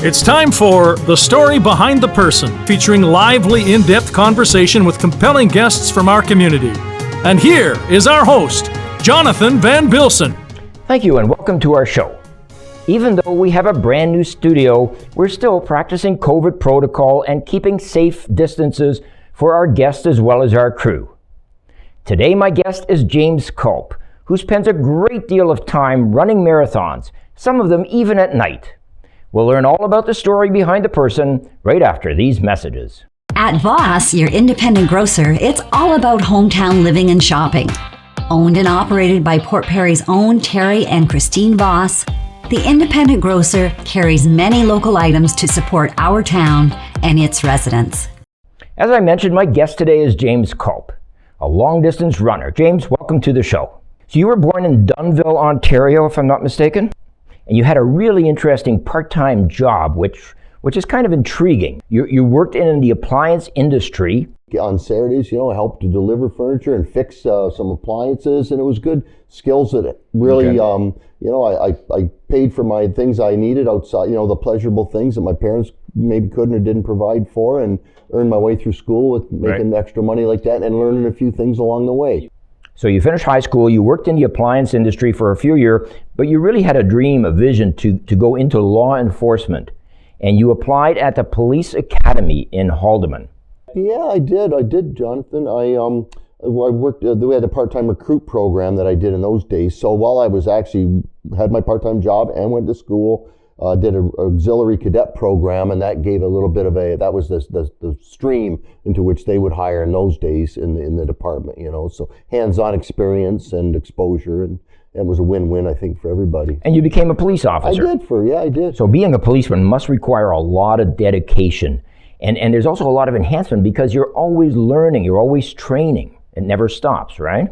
It's time for The Story Behind the Person, featuring lively, in-depth conversation with compelling guests from our community. And here is our host, Jonathan Van Bilsen. Thank you and welcome to our show. Even though we have a brand new studio, we're still practicing COVID protocol and keeping safe distances for our guests as well as our crew. Today my guest is James Culp, who spends a great deal of time running marathons, some of them even at night. We'll learn all about the story behind the person right after these messages. At Voss, your independent grocer, it's all about hometown living and shopping. Owned and operated by Port Perry's own Terry and Christine Voss, the independent grocer carries many local items to support our town and its residents. As I mentioned, my guest today is James Culp, a long-distance runner. James, welcome to the show. So you were born in Dunnville, Ontario, if I'm not mistaken? And you had a really interesting part-time job, which is kind of intriguing. You worked in the appliance industry. On Saturdays, I helped to deliver furniture and fix some appliances, and it was good skills that really, I paid for my things I needed outside, the pleasurable things that my parents maybe couldn't or didn't provide for, and earned my way through school with making extra money like that and learning a few things along the way. So you finished high school, you worked in the appliance industry for a few years, but you really had a dream, a vision to go into law enforcement. And you applied at the police academy in Haldimand. Yeah, I did, Jonathan. I worked, we had a part-time recruit program that I did in those days. So while I was had my part-time job and went to school, did an auxiliary cadet program, and that gave a little bit of that was the stream into which they would hire in those days in the department, so hands-on experience and exposure, and it was a win-win, I think, for everybody. And you became a police officer. I did. So being a policeman must require a lot of dedication, and there's also a lot of enhancement because you're always learning, you're always training. It never stops, right?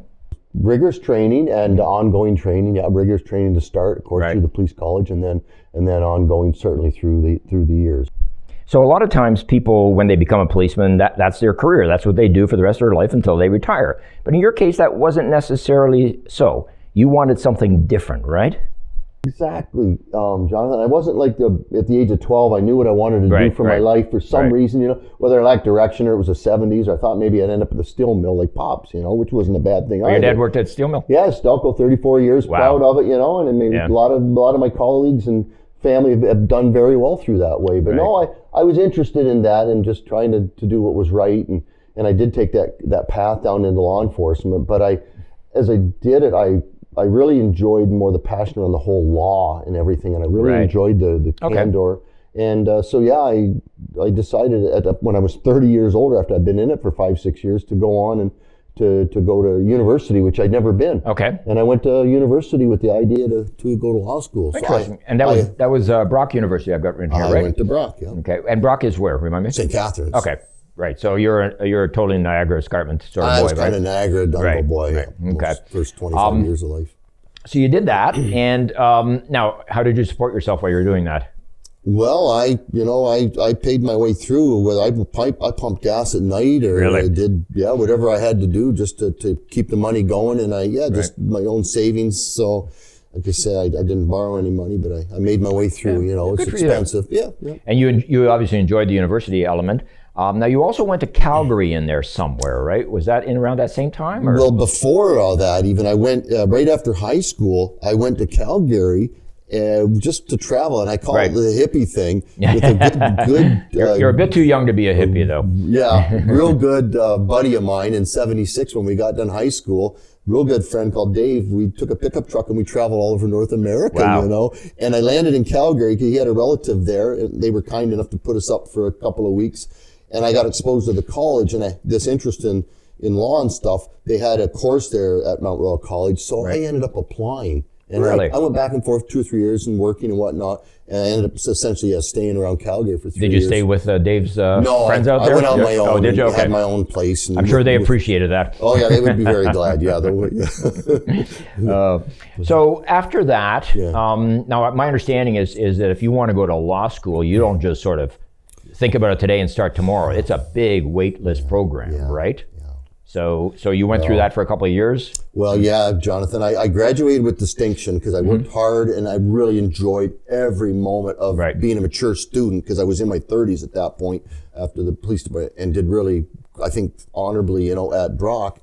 Rigorous training and ongoing training. Yeah, rigorous training to start, of course, through the police college, and then ongoing certainly through the years. So a lot of times people, when they become a policeman, that's their career. That's what they do for the rest of their life until they retire. But in your case, that wasn't necessarily so. You wanted something different, right? Exactly, Jonathan. I wasn't like at the age of 12, I knew what I wanted to do for my life for some reason, whether I lacked direction or it was the 70s, or I thought maybe I'd end up at the steel mill like Pops, which wasn't a bad thing. Your dad worked at steel mill? Yeah, Stelco, 34 years, proud of it, and I mean, a lot of my colleagues and family have done very well through that way. But no, I was interested in that and just trying to do what was right, and I did take that path down into law enforcement. But as I did it, I really enjoyed more the passion around the whole law and everything, and I really enjoyed the candor. And I decided when I was 30 years older, after I'd been in it for 5-6 years, to go on and to go to university, which I'd never been. Okay. And I went to university with the idea to go to law school. Interesting. And that was Brock University I've got written here, right? I went to Brock, yeah. Okay. And Brock is where? Remind me? St. Catharines. Okay. Right, so you're a totally Niagara Escarpment sort of boy, right? I was kind of Niagara, Dunnville boy. Right. Okay. First 25 years of life. So you did that, and now, how did you support yourself while you were doing that? Well, I paid my way through. Whether I pumped gas at night, or I did whatever I had to do just to keep the money going, and just my own savings. So, like I said, I didn't borrow any money, but I made my way through. It's expensive. Yeah. And you obviously enjoyed the university element. Now, you also went to Calgary in there somewhere, right? Was that in around that same time? Or? Well, before all that, even I went, right after high school, I went to Calgary just to travel, and I call it the hippie thing. With a good you're a bit too young to be a hippie, though. Yeah, real good buddy of mine in '76 when we got done high school. Real good friend called Dave. We took a pickup truck and we traveled all over North America, And I landed in Calgary because he had a relative there. And they were kind enough to put us up for a couple of weeks. And I got exposed to the college and this interest in law and stuff. They had a course there at Mount Royal College, so I ended up applying. And I went back and forth 2 or 3 years and working and whatnot, and I ended up essentially staying around Calgary for 3 years. Did you stay with Dave's friends out there? I went on my own. Oh, did you? Okay. Had my own place. And I'm sure they appreciated that. Oh yeah, they would be very glad. Yeah. So after that, now my understanding is that if you want to go to law school, you don't just sort of think about it today and start tomorrow. It's a big waitlist program, right? So you went through that for a couple of years? Well, yeah, Jonathan, I graduated with distinction because I worked hard and I really enjoyed every moment of being a mature student, because I was in my 30s at that point after the police department, and did really, I think, honorably, at Brock.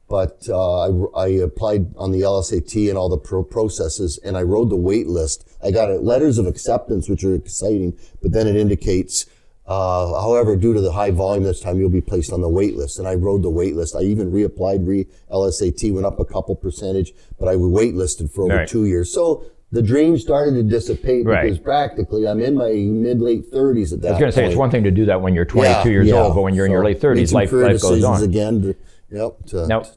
But I applied on the LSAT and all the processes, and I rode the wait list. I got letters of acceptance, which are exciting, but then it indicates, however, due to the high volume this time, you'll be placed on the wait list. And I rode the wait list. I even reapplied LSAT, went up a couple percentage, but I was waitlisted for over 2 years. So the dream started to dissipate because practically I'm in my mid-late 30s at that point. I was going to say, it's one thing to do that when you're 22 years old, but when you're in your late 30s, life goes on. Again to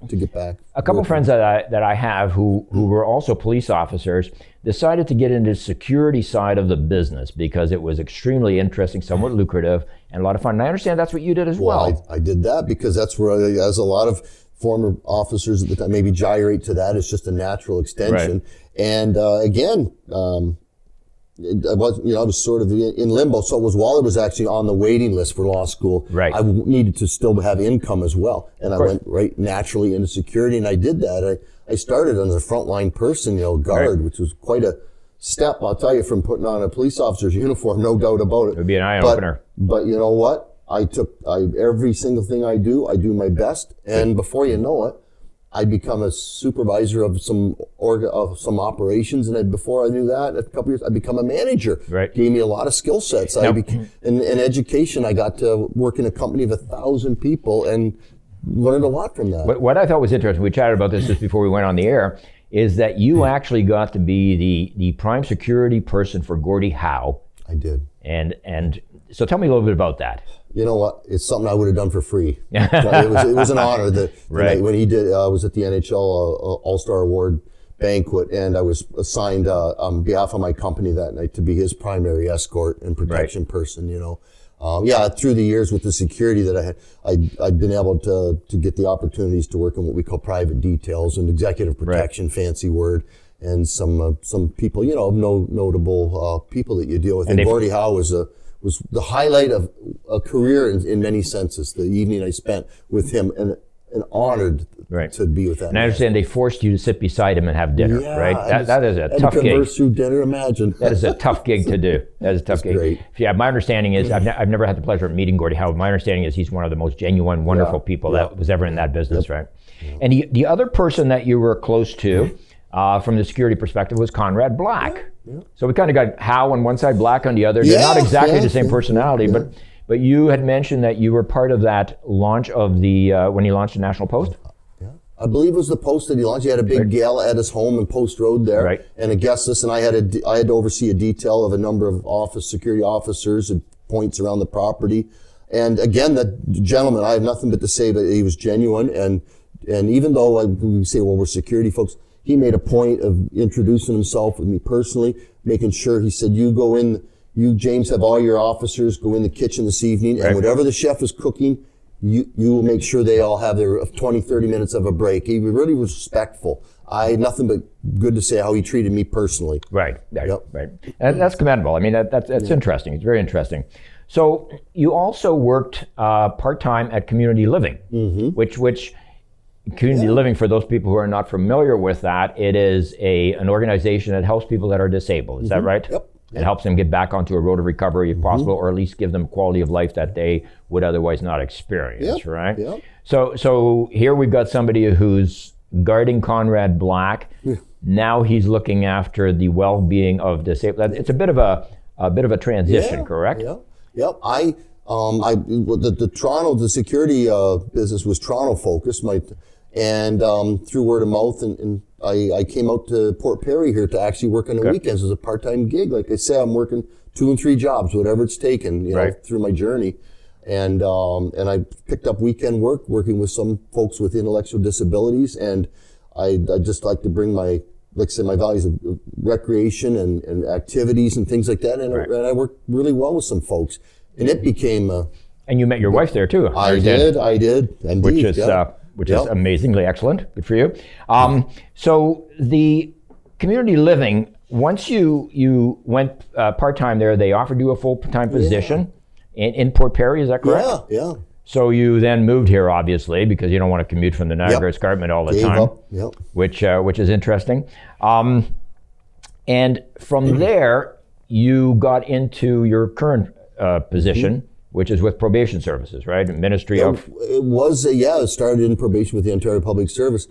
get back. A couple friends that I have who were also police officers decided to get into the security side of the business because it was extremely interesting, somewhat lucrative, and a lot of fun. And I understand that's what you did as well. I did that because that's where, as a lot of former officers at the time, maybe gyrate to that. It's just a natural extension. And again, I was sort of in limbo. So it was while I was actually on the waiting list for law school, I needed to still have income as well. And I went right naturally into security, and I did that. I started as a frontline person, guard, which was quite a step, I'll tell you, from putting on a police officer's uniform, no doubt about it. It would be an eye-opener. But you know what? Every single thing I do my best. And before you know it, I become a supervisor of some operations, and before I knew that, a couple years, I become a manager. Gave me a lot of skill sets. In education, I got to work in a company of 1,000 people and learned a lot from that. What I thought was interesting, we chatted about this just before we went on the air, is that you actually got to be the prime security person for Gordie Howe. I did. And so tell me a little bit about that. You know what? It's something I would have done for free. It was an honor that when he did. I was at the NHL All-Star Award banquet, and I was assigned on behalf of my company that night to be his primary escort and protection person. Through the years with the security that I had, I'd been able to get the opportunities to work in what we call private details and executive protection, fancy word, and some people, notable people that you deal with. And Gordie Howe was the highlight of a career in many senses. The evening I spent with him, and honored to be with that. And I understand they forced you to sit beside him and have dinner, right? That is a tough gig. Converse through dinner, imagine. That is a tough gig to do. That is a tough gig. Great. Yeah, my understanding is, I've never had the pleasure of meeting Gordie Howe. My understanding is he's one of the most genuine, wonderful people that was ever in that business, right? And the other person that you were close to, from the security perspective, was Conrad Black. So we kind of got Howe on one side, Black on the other. They're not exactly the same personality, but you had mentioned that you were part of that launch of when he launched the National Post. I believe it was the Post that he launched. He had a big gala at his home in Post Road there, and a guest list, and I had to oversee a detail of a number of security officers and points around the property. And again, that gentleman, I have nothing but to say, but he was genuine, and even though we say, well, we're security folks, he made a point of introducing himself with me personally, making sure, he said, you, James, have all your officers go in the kitchen this evening, and whatever the chef is cooking, you will make sure they all have their 20, 30 minutes of a break. He really was respectful. I had nothing but good to say how he treated me personally. Right. And that's commendable. I mean, that's interesting. It's very interesting. So you also worked part-time at Community Living, which Community Living, for those people who are not familiar with that, it is an organization that helps people that are disabled. Is that right? Yep. It helps them get back onto a road of recovery if possible, or at least give them quality of life that they would otherwise not experience, right? Yep. So here we've got somebody who's guarding Conrad Black. Now he's looking after the well-being of disabled. It's a bit of a transition, correct? Yep. The security business was Toronto focused, and through word of mouth, and I came out to Port Perry here to actually work on the weekends as a part-time gig. Like I say, I'm working 2 and 3 jobs, whatever it's taken, through my journey. And I picked up weekend work, working with some folks with intellectual disabilities, and I just like to bring my values of recreation and activities and things like that, and I worked really well with some folks. And it became and you met your wife there too. I did. Indeed, which is amazingly excellent. Good for you. So the Community Living, once you went part-time there, they offered you a full-time position in Port Perry, is that correct? Yeah. So you then moved here, obviously, because you don't want to commute from the Niagara Escarpment all the time, which is interesting. And from there, you got into your current position, which is with Probation Services, right? Ministry of... It was, it started in probation with the Ontario Public Service.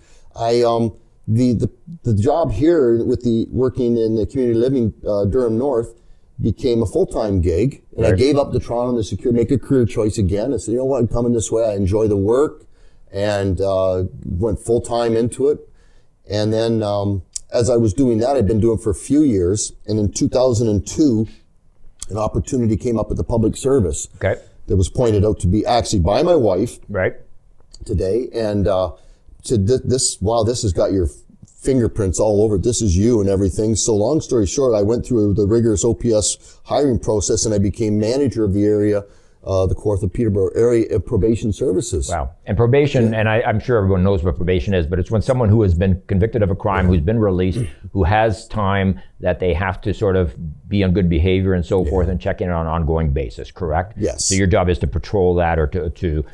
The job here with working in the community living Durham North became a full-time gig, and I gave up the Toronto to make a career choice again. I said, you know what, I'm coming this way. I enjoy the work, and went full-time into it. And then as I was doing that, I'd been doing it for a few years, and in 2002, an opportunity came up at the public service that was pointed out to be actually by my wife today, and said, this has got your fingerprints all over it. This is you and everything. So long story short, I went through the rigorous OPS hiring process, and I became manager of the area, the Kawartha Peterborough area of probation services. Wow. And probation, and I'm sure everyone knows what probation is, but it's when someone who has been convicted of a crime, who's been released, who has time that they have to sort of be on good behavior and so forth and check in on an ongoing basis, correct? Yes. So your job is to patrol that, or to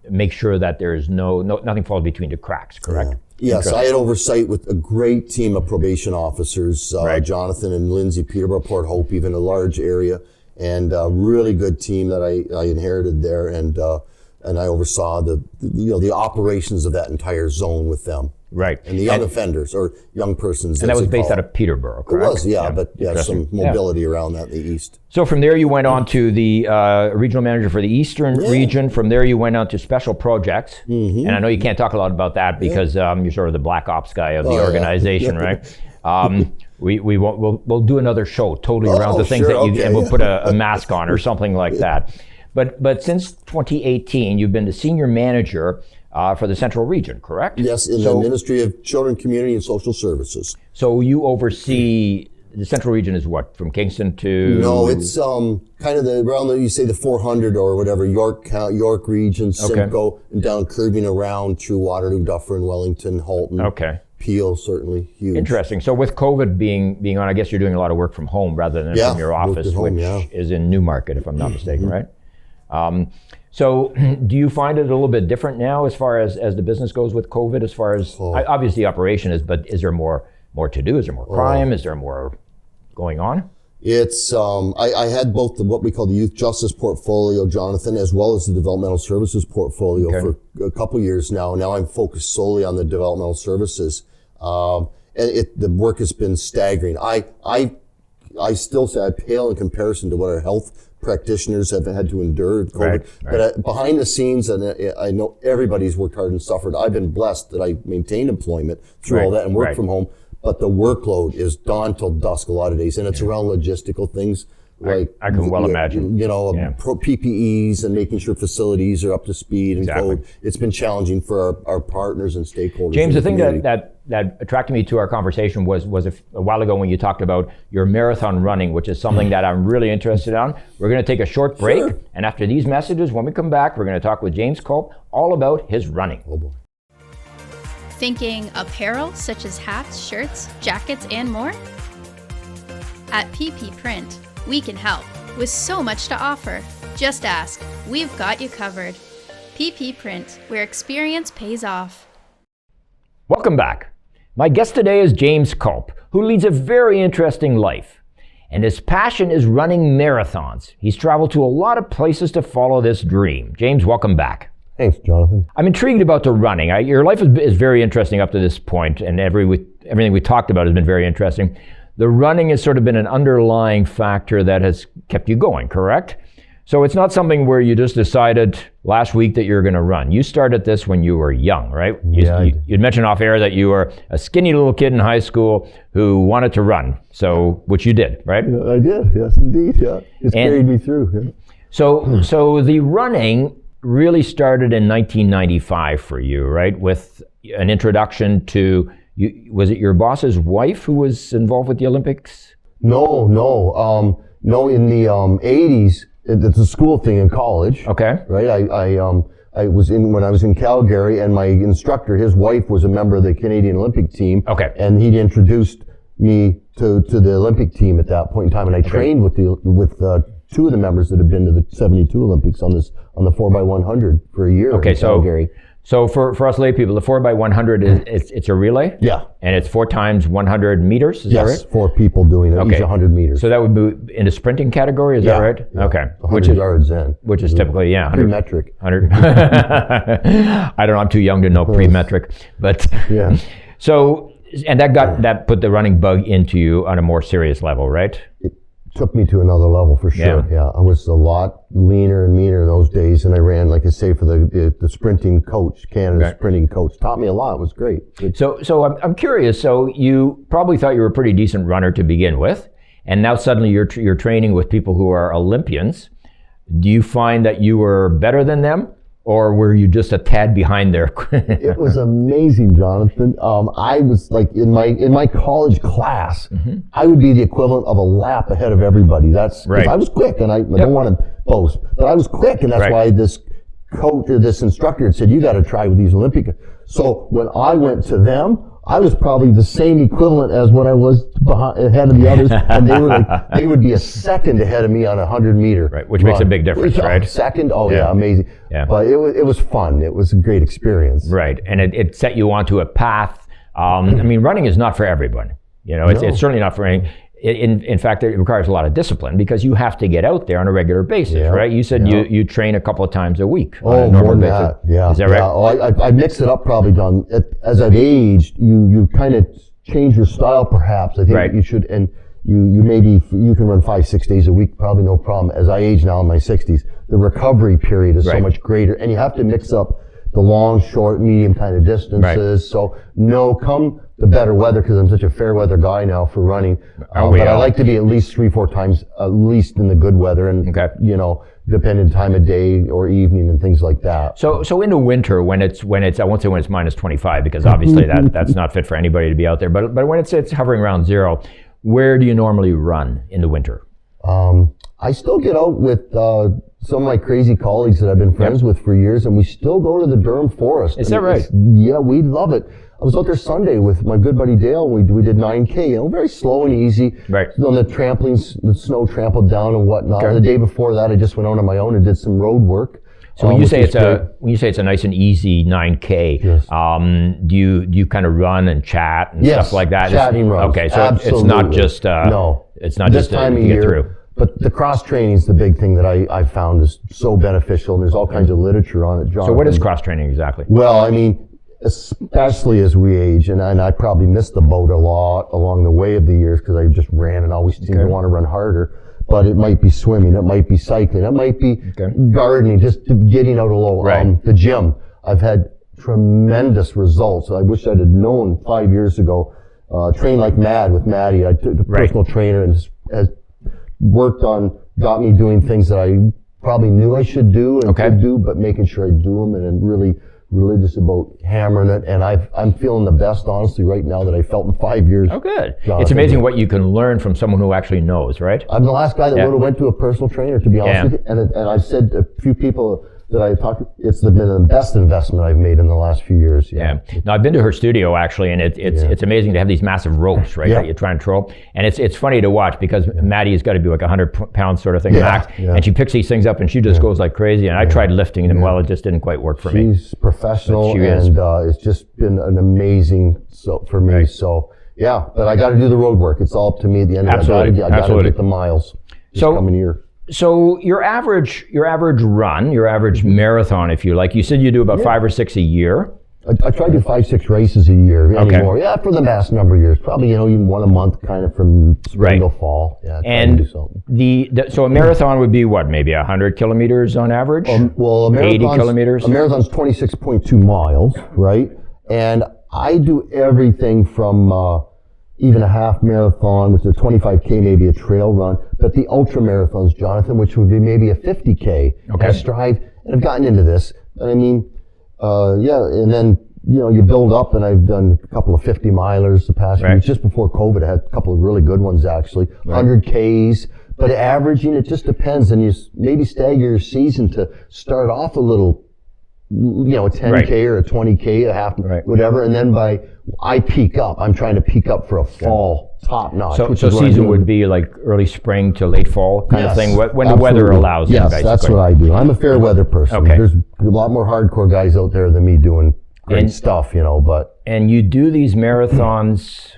make sure that there's nothing falls between the cracks, correct? Yes, I had oversight with a great team of probation officers, Jonathan and Lindsay, Peterborough, Port Hope, even a large area, and a really good team that I inherited there, and I oversaw the operations of that entire zone with them. Right. And the young offenders, or young persons. And that was based out of Peterborough, correct? It was, but some mobility around that in the east. So from there you went on to the regional manager for the eastern region. From there you went on to special projects. And I know you can't talk a lot about that because you're sort of the black ops guy of the organization, right? We'll do another show totally around the things and we'll put a mask on or something like that. But since 2018, you've been the senior manager for the Central Region, correct? Yes, in the Ministry of Children, Community, and Social Services. So you oversee, the Central Region is what, from Kingston to... No, it's kind of around you say the 400 or whatever, York Region, Simcoe, and down curving around through Waterloo, Dufferin, Wellington, Halton. Peel, certainly huge. Interesting. So with COVID being on, I guess you're doing a lot of work from home rather than from your office, which is in Newmarket, if I'm not mistaken, right? So do you find it a little bit different now as far as the business goes with COVID, as far as, obviously operation is, but is there more to do? Is there more crime? Is there more going on? It's, I had both what we call the youth justice portfolio, Jonathan, as well as the developmental services portfolio for a couple years now. Now I'm focused solely on the developmental services. And the work has been staggering. I still say I pale in comparison to what our health practitioners have had to endure COVID. But behind the scenes, and I know everybody's worked hard and suffered. I've been blessed that I maintained employment through all that and worked from home. But the workload is dawn till dusk a lot of days, and it's around logistical things. Like I can well imagine. PPEs and making sure facilities are up to speed and code. It's been challenging for our partners and stakeholders. James, the thing that attracted me to our conversation was a while ago when you talked about your marathon running, which is something that I'm really interested in. We're going to take a short break, and after these messages, when we come back, we're going to talk with James Culp all about his running. Oh boy. Thinking apparel such as hats, shirts, jackets, and more? At PP Print, we can help with so much to offer. Just ask. We've got you covered. PP Print, where experience pays off. Welcome back. My guest today is James Culp, who leads a very interesting life. And his passion is running marathons. He's traveled to a lot of places to follow this dream. James, welcome back. Thanks, Jonathan. I'm intrigued about the running. Your life is very interesting up to this point, and everything we talked about has been very interesting. The running has sort of been an underlying factor that has kept you going, correct? So it's not something where you just decided last week that you're going to run. You started this when you were young, right? You'd mentioned off air that you were a skinny little kid in high school who wanted to run, which you did, right? Yeah, I did, yes indeed, It's carried me through. So the running really started in 1995 for you, right? With an introduction to, was it your boss's wife who was involved with the Olympics? No, in the 80s, it's a school thing in college. Okay. Right, I was when I was in Calgary, and my instructor, his wife was a member of the Canadian Olympic team. Okay. And he'd introduced me to the Olympic team at that point in time, and I trained with two of the members that had been to the 72 Olympics on on the 4x100 for a year. Okay, so for us lay people, the 4x100 it's a relay? Yeah. And it's 4 times 100 meters, is that right? Yes, 4 people doing it, each 100 meters. So that would be in the sprinting category, is that right? Yeah. Okay. 100 yards in. Which is typically, 100. Pre-metric. 100. I don't know, I'm too young to know pre-metric. But yeah. So, and that put the running bug into you on a more serious level, right? It took me to another level for sure. Yeah. I was a lot leaner and meaner in those days, and I ran, like I say, for the sprinting coach, Canada's sprinting coach. Taught me a lot. It was great. So I'm curious. So you probably thought you were a pretty decent runner to begin with, and now suddenly you're training with people who are Olympians. Do you find that you were better than them, or were you just a tad behind there? It was amazing, Jonathan. I was like in my college class, I would be the equivalent of a lap ahead of everybody. That's because I was quick, and I don't want to boast, but I was quick, and that's why this coach or this instructor had said, you got to try with these Olympic. So when I went to them, I was probably the same equivalent as what I was ahead of the others, and they would be a second ahead of me on a 100-meter. Right, which makes a big difference, right? Second, amazing. Yeah. But it was fun. It was a great experience. Right, and it set you onto a path. I mean, running is not for everyone. It's certainly not for any. In fact, it requires a lot of discipline because you have to get out there on a regular basis, right? You said you train a couple of times a week on a normal basis. That. Yeah. Is that right? Yeah. Oh, I mix it up probably, John. As I've aged, you kind of change your style perhaps. I think you should, and you can run 5-6 days a week, probably no problem. As I age now in my 60s, the recovery period is so much greater, and you have to mix up the long, short, medium kind of distances. So come the better weather, because I'm such a fair weather guy now for running. But I like to be at least 3-4 times, at least in the good weather, and depending time of day or evening and things like that. So in the winter, when it's I won't say when it's minus 25, because obviously that's not fit for anybody to be out there. But when it's hovering around 0, where do you normally run in the winter? I still get out with some of my crazy colleagues that I've been friends with for years, and we still go to the Durham Forest. Is that right? Yeah, we love it. I was out there Sunday with my good buddy Dale, and we did 9K, very slow and easy. Right. On the trampolines, the snow trampled down and whatnot. Okay. The day before that, I just went out on my own and did some road work. So when you say it's a nice and easy 9K, do you kind of run and chat and stuff like that? Chatting runs. Okay, so absolutely. It's not just it's not this just time to of get year, through. But the cross training is the big thing that I found is so beneficial, and there's all kinds of literature on it, Jonathan. So what is cross training exactly? Well, I mean, especially as we age, and I probably missed the boat a lot along the way of the years because I just ran and always seemed to want to run harder. But it might be swimming, it might be cycling, it might be gardening, just getting out alone. The gym. I've had tremendous results. I wish I'd have known 5 years ago. Trained like mad with Maddie. I took a personal trainer and has got me doing things that I probably knew I should do and could do, but making sure I do them, and then really religious about hammering it. And I'm feeling the best, honestly, right now that I felt in 5 years. Oh, good. It's amazing what you can learn from someone who actually knows, right? I'm the last guy that would have went to a personal trainer, to be honest with you. And I've said to a few people that I talked to, it's been the best investment I've made in the last few years. Yeah. Now, I've been to her studio, actually, and it's amazing to have these massive ropes, right, that you try and control. And it's funny to watch because Maddie has got to be like 100 pounds sort of thing max. Yeah. And she picks these things up and she just goes like crazy. And I tried lifting them, well, it just didn't quite work for me. She's professional, and it's just been an amazing for me. So, but I got to do the road work. It's all up to me at the end of the day. I got to get the miles this coming year. So your average run, your average marathon, if you like, you said you do about 5 or 6 a year. I try to do 5-6 races a year anymore. Yeah, for the last number of years, probably even one a month, kind of from spring to fall. Yeah, and to do something. So a marathon would be what, maybe 100 kilometers on average? Well, 80 kilometers. A marathon's 26.2 miles, right? And I do everything from even a half marathon, which is a 25K, maybe a trail run, but the ultra marathons, Jonathan, which would be maybe a 50K. I strive, and I've gotten into this. And I mean, and then, you build up, and I've done a couple of 50 milers the past few weeks. Just before COVID, I had a couple of really good ones, actually. 100Ks, but averaging, it just depends. And you maybe stagger your season to start off a little, a 10K or a 20K, a half, whatever. And then I peak up. I'm trying to peak up for a fall top notch. So season would be like early spring to late fall kind of thing, when the weather allows. Yes, that's what I do. I'm a fair weather person. Okay. There's a lot more hardcore guys out there than me doing great stuff, but. And you do these marathons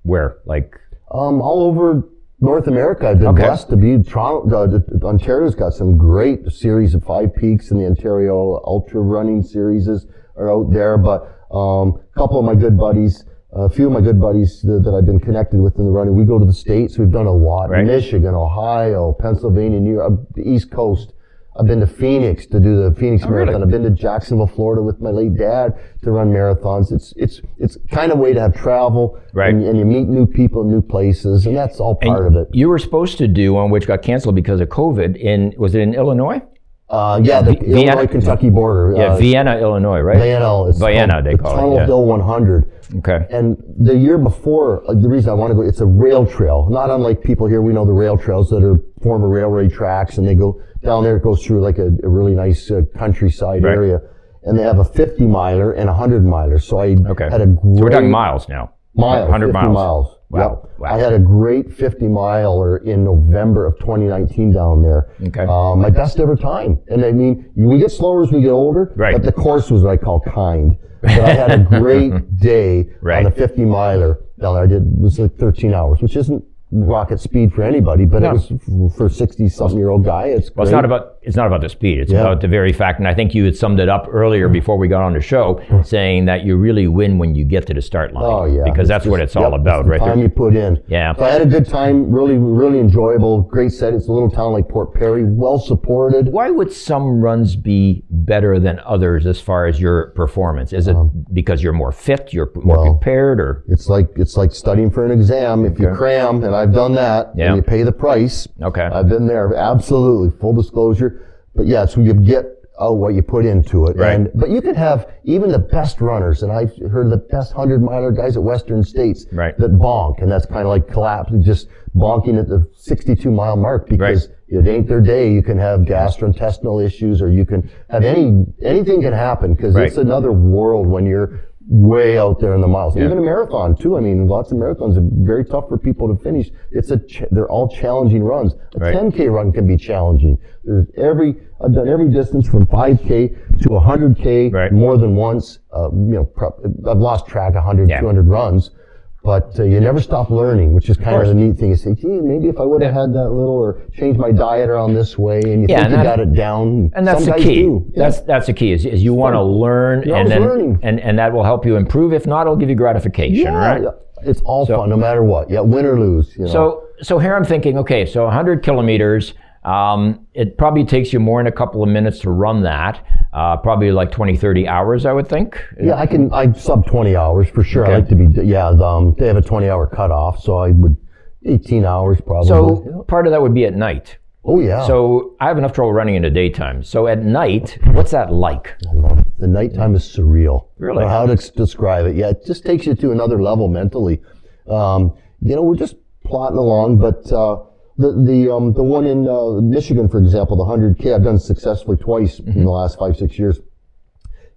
where? Like? All over North America. I've been blessed to be. Toronto, Ontario's got some great series of 5 peaks, and the Ontario Ultra Running series are out there. But a couple of my good buddies, a few of my good buddies that I've been connected with in the running, we go to the States. We've done a lot. Right. Michigan, Ohio, Pennsylvania, New York, the East Coast. I've been to Phoenix to do the Phoenix Marathon. Really? I've been to Jacksonville, Florida with my late dad to run marathons. It's kind of a way to have travel, right. and you meet new people, new places, and that's all part of it. You were supposed to do one which got canceled because of COVID. Was it in Illinois? The Illinois-Kentucky border. Vienna, Illinois, right? Vienna, they call it. Tunnel Hill 100. Okay. And the year before, the reason I want to go, it's a rail trail. Not unlike people here, we know the rail trails that are former railway tracks, and they go down there. It goes through like a really nice countryside area, and they have a 50-miler and a 100-miler. So I had a great. So we're talking miles now. 100 miles. Wow. Wow. I had a great 50-miler in November of 2019 down there. Okay. My best ever time. And I mean, we get slower as we get older, but the course was what I call kind. But I had a great day on the 50-miler down there. It was like 13 hours, which isn't rocket speed for anybody, but it was for a 60-something-year-old guy. It's great. Well, it's not about the speed. It's about the very fact, and I think you had summed it up earlier before we got on the show, saying that you really win when you get to the start line. Oh, yeah. Because that's what it's all about, right? The time you put in. Yeah. So I had a good time, really, really enjoyable, great set. It's a little town like Port Perry, well supported. Why would some runs be better than others as far as your performance? Is it because you're more fit, you're more prepared, or? It's like studying for an exam. If you cram, and I've done that, and you pay the price. Okay. I've been there, absolutely, full disclosure. But so you get what you put into it. Right. But you could have even the best runners, and I've heard of the best 100-miler guys at Western States that bonk, and that's kind of like collapse, just bonking at the 62-mile mark because it ain't their day. You can have gastrointestinal issues, or you can have anything can happen because it's another world when you're way out there in the miles. Even a marathon too. I mean, lots of marathons are very tough for people to finish. They're all challenging runs. A 10K run can be challenging. I've done every distance from 5K to 100K more than once. I've lost track 100, 200 runs. But you never stop learning, which is kind of the neat thing. You say, gee, maybe if I would have had that little, or changed my diet around this way, and you think you got it down. And that's the key. That's the key, is you want to learn, and that will help you improve. If not, it'll give you gratification, right? Yeah. It's all fun, no matter what. Yeah, win or lose. So here I'm thinking, okay, so 100 kilometers, it probably takes you more than a couple of minutes to run that. Probably like 20, 30 hours, I would think. Yeah, I sub 20 hours for sure. Okay. I like to be, they have a 20-hour cutoff, so I would, 18 hours probably. So part of that would be at night. Oh, yeah. So I have enough trouble running in the daytime. So at night, what's that like? I love it. The nighttime is surreal. Really? How to describe it. Yeah, it just takes you to another level mentally. We're just plotting along, but the one in Michigan, for example, the 100K, I've done successfully twice in the last 5-6 years. It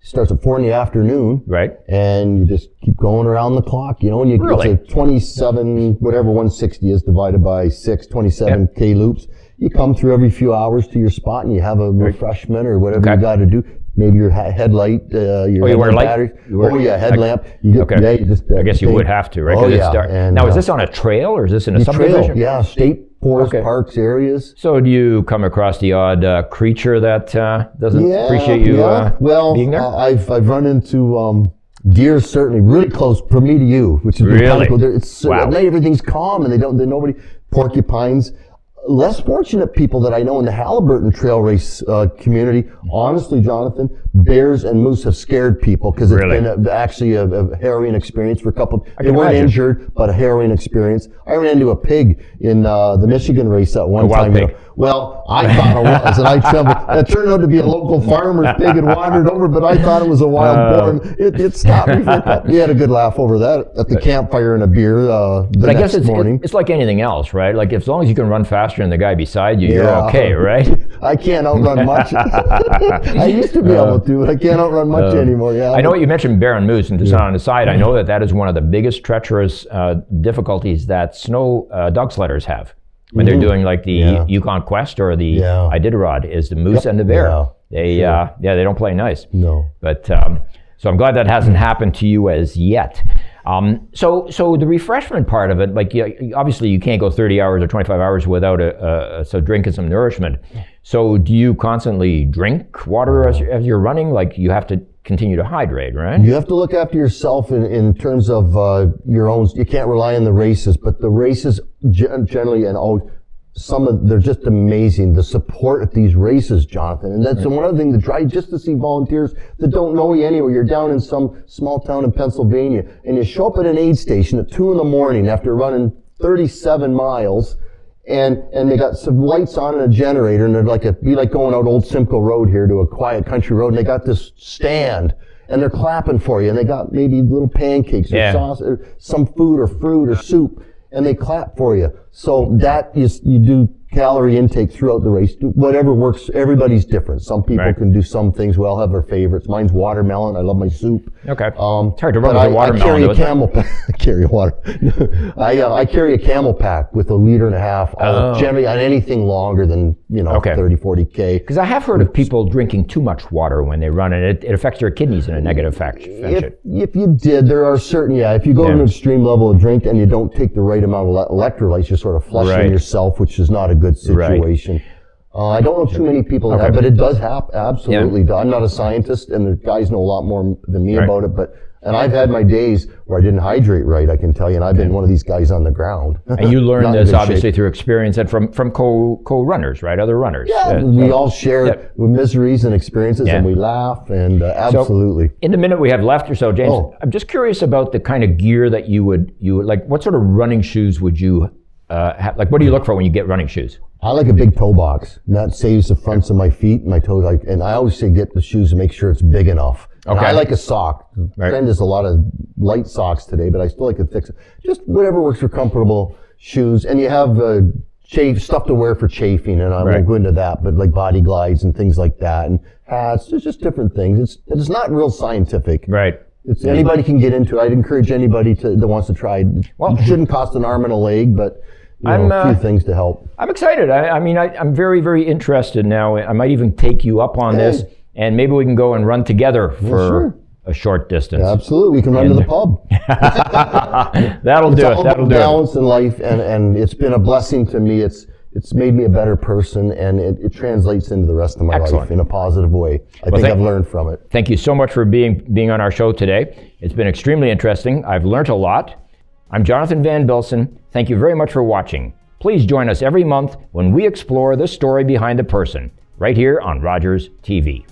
starts at 4 in the afternoon. Right. And you just keep going around the clock, and you get to 27, whatever 160 is divided by 6, 27K loops. You come through every few hours to your spot and you have a refreshment or whatever you got to do. Maybe your headlight, your headlight battery. Headlamp. I guess you would have to, right? Oh, yeah. Now, is this on a trail or is this in a subdivision? Yeah, state forest parks areas. So do you come across the odd creature that doesn't appreciate you being there? I've run into deer, certainly really close from me to you, which is really kind of cool. At night everything's calm and nobody. Porcupines. Less fortunate people that I know in the Halliburton trail race community, honestly, Jonathan, bears and moose have scared people because it's been actually a harrowing experience for a couple. They weren't injured, but a harrowing experience. I ran into a pig in the Michigan race at one time. Pig. Well, I thought it was, and I trembled. It turned out to be a local farmer's pig and wandered over, but I thought it was a wild boar. It stopped me for a couple. We had a good laugh over that at the campfire and a beer the next morning. It's like anything else, right? Like as long as you can run fast faster than the guy beside you, you're okay, right? I can't outrun much. I used to be able to, but I can't outrun much anymore. Yeah. I know you mentioned bear and moose, and just on the side, I know that is one of the biggest treacherous difficulties that snow dog sledders have when they're doing like the Yukon Quest or the Iditarod, is the moose and the bear. They they don't play nice. No. But so I'm glad that hasn't happened to you as yet. So the refreshment part of it, like obviously you can't go 30 hours or 25 hours without drinking some nourishment. So do you constantly drink water as you're running? Like you have to continue to hydrate, right? You have to look after yourself in terms of your own. You can't rely on the races, but the races generally they're just amazing. The support at these races, Jonathan, and that's one other thing to try, just to see volunteers that don't know you anywhere. You're down in some small town in Pennsylvania, and you show up at an aid station at 2 a.m. after running 37 miles, and they got some lights on and a generator, and they're be like going out Old Simcoe Road here to a quiet country road, and they got this stand, and they're clapping for you, and they got maybe little pancakes or sauce or some food or fruit or soup, and they clap for you. So that is, you do calorie intake throughout the race, whatever works. Everybody's different. Some people can do some things. We all have our favorites. Mine's watermelon. I love my soup. Okay. It's hard to run with a watermelon. I carry a camel pack. I carry a camel pack with 1.5 liters. Generally on anything longer than 30, 40K. Because I have heard of people drinking too much water when they run, and it affects their kidneys in a negative fashion. If you did, there are certain, if you go to an extreme level of drink and you don't take the right amount of electrolytes, you're sort of flushing yourself, which is not a good situation. I don't know too many people that have, but it does happen. Absolutely. I'm not a scientist, and the guys know a lot more than me about it, and I've had my days where I didn't hydrate right, I can tell you, and I've been one of these guys on the ground. And you learned this obviously through experience and from co-runners, right? Other runners. Yeah, we all share miseries and experiences, and we laugh, and absolutely. So, in the minute we have left or so, James, I'm just curious about the kind of gear that you would like. What sort of running shoes would you have? Like, what do you look for when you get running shoes? I like a big toe box, and that saves the fronts of my feet and my toes. And I always say get the shoes to make sure it's big enough. And I like a sock. Trend is a lot of light socks today, but I still like a thick. Just whatever works for comfortable shoes. And you have stuff to wear for chafing, and I won't go into that, but like body glides and things like that, and hats. There's just different things. It's not real scientific. Right. Anybody can get into it. I'd encourage anybody that wants to try it. Well, it shouldn't cost an arm and a leg, but a few things to help. I'm excited. I'm very, very interested now. I might even take you up on this, and maybe we can go and run together for a short distance. Absolutely. We can run to the pub. That'll do it. That'll do it. Balance in life, and it's been a blessing to me. It's made me a better person, and it translates into the rest of my life in a positive way. I think I've learned from it. Thank you so much for being on our show today. It's been extremely interesting. I've learned a lot. I'm Jonathan Van Bilsen. Thank you very much for watching. Please join us every month when we explore the story behind the person, right here on Rogers TV.